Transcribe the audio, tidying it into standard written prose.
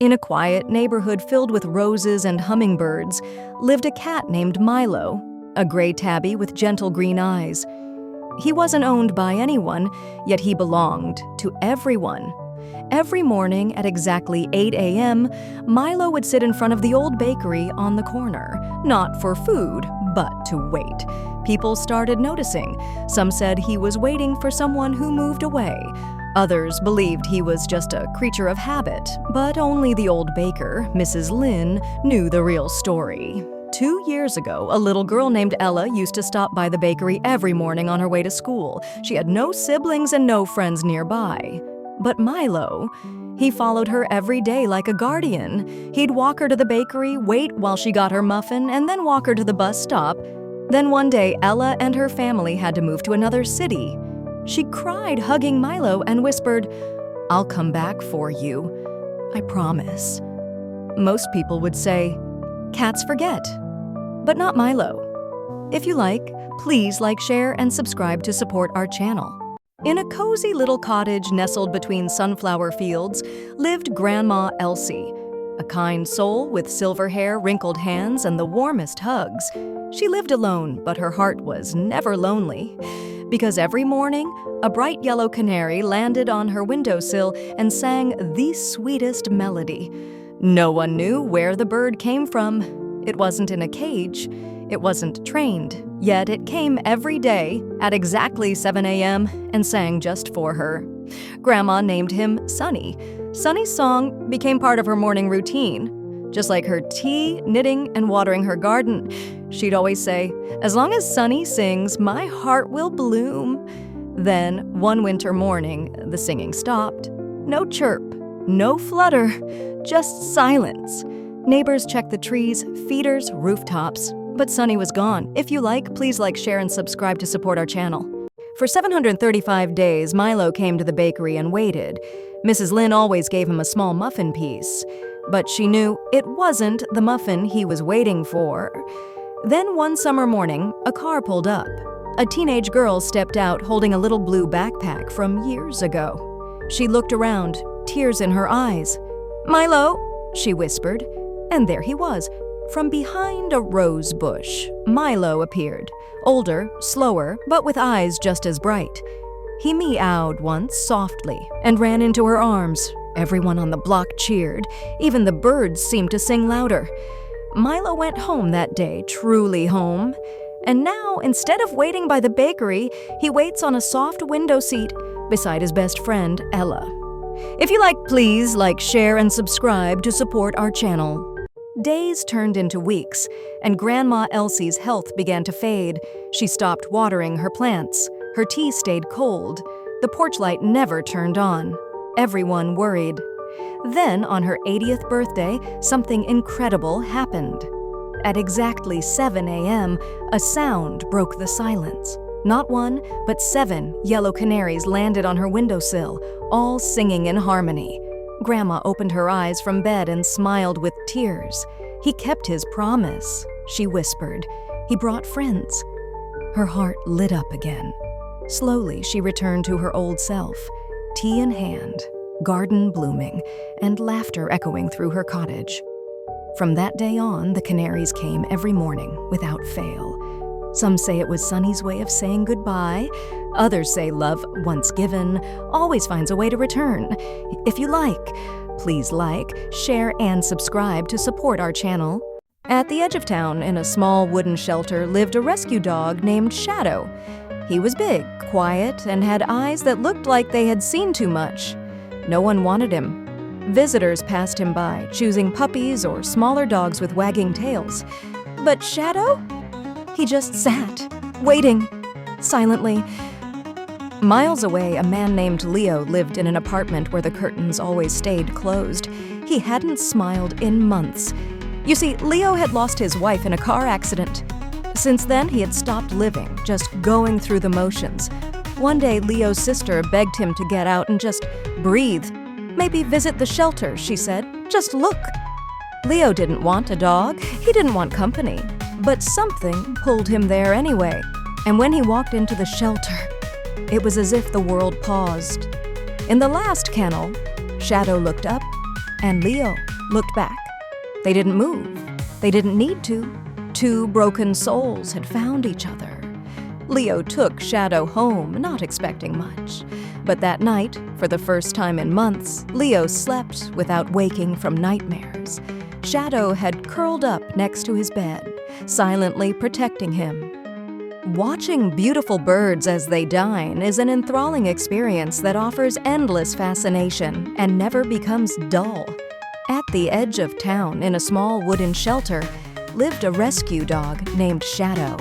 In a quiet neighborhood filled with roses and hummingbirds lived a cat named Milo, a gray tabby with gentle green eyes. He wasn't owned by anyone, yet he belonged to everyone. Every morning at exactly 8 a.m., Milo would sit in front of the old bakery on the corner, not for food, but to wait. People started noticing. Some said he was waiting for someone who moved away. Others believed he was just a creature of habit, but only the old baker, Mrs. Lynn, knew the real story. 2 years ago, a little girl named Ella used to stop by the bakery every morning on her way to school. She had no siblings and no friends nearby. But Milo, he followed her every day like a guardian. He'd walk her to the bakery, wait while she got her muffin, and then walk her to the bus stop. Then one day, Ella and her family had to move to another city. She cried, hugging Milo, and whispered, "I'll come back for you. I promise." Most people would say, "Cats forget." But not Milo. If you like, please like, share, and subscribe to support our channel. In a cozy little cottage nestled between sunflower fields lived Grandma Elsie, a kind soul with silver hair, wrinkled hands, and the warmest hugs. She lived alone, but her heart was never lonely, because every morning, a bright yellow canary landed on her windowsill and sang the sweetest melody. No one knew where the bird came from. It wasn't in a cage. It wasn't trained, yet it came every day at exactly 7 a.m. and sang just for her. Grandma named him Sunny. Sunny's song became part of her morning routine. Just like her tea, knitting, and watering her garden, she'd always say, "As long as Sunny sings, my heart will bloom." Then, one winter morning, the singing stopped. No chirp, no flutter, just silence. Neighbors checked the trees, feeders, rooftops. But Sunny was gone. If you like, please like, share, and subscribe to support our channel. For 735 days, Milo came to the bakery and waited. Mrs. Lynn always gave him a small muffin piece. But she knew it wasn't the muffin he was waiting for. Then one summer morning, a car pulled up. A teenage girl stepped out holding a little blue backpack from years ago. She looked around, tears in her eyes. "Milo," she whispered, and there he was. From behind a rose bush, Milo appeared, older, slower, but with eyes just as bright. He meowed once softly and ran into her arms. Everyone on the block cheered. Even the birds seemed to sing louder. Milo went home that day, truly home. And now, instead of waiting by the bakery, he waits on a soft window seat beside his best friend, Ella. If you like, please like, share, and subscribe to support our channel. Days turned into weeks, and Grandma Elsie's health began to fade. She stopped watering her plants. Her tea stayed cold. The porch light never turned on. Everyone worried. Then, on her 80th birthday, something incredible happened. At exactly 7 a.m., a sound broke the silence. Not one, but 7 yellow canaries landed on her windowsill, all singing in harmony. Grandma opened her eyes from bed and smiled with tears. "He kept his promise," she whispered. "He brought friends." Her heart lit up again. Slowly, she returned to her old self, tea in hand, garden blooming, and laughter echoing through her cottage. From that day on, the canaries came every morning without fail. Some say it was Sunny's way of saying goodbye. Others say love, once given, always finds a way to return. If you like, please like, share, and subscribe to support our channel. At the edge of town, in a small wooden shelter, lived a rescue dog named Shadow. He was big, quiet, and had eyes that looked like they had seen too much. No one wanted him. Visitors passed him by, choosing puppies or smaller dogs with wagging tails. But Shadow? He just sat, waiting, silently. Miles away, a man named Leo lived in an apartment where the curtains always stayed closed. He hadn't smiled in months. You see, Leo had lost his wife in a car accident. Since then, he had stopped living, just going through the motions. One day, Leo's sister begged him to get out and just breathe. "Maybe visit the shelter," she said. "Just look." Leo didn't want a dog. He didn't want company. But something pulled him there anyway. And when he walked into the shelter, it was as if the world paused. In the last kennel, Shadow looked up, and Leo looked back. They didn't move. They didn't need to. Two broken souls had found each other. Leo took Shadow home, not expecting much. But that night, for the first time in months, Leo slept without waking from nightmares. Shadow had curled up next to his bed, silently protecting him. Watching beautiful birds as they dine is an enthralling experience that offers endless fascination and never becomes dull. At the edge of town, in a small wooden shelter, lived a rescue dog named Shadow.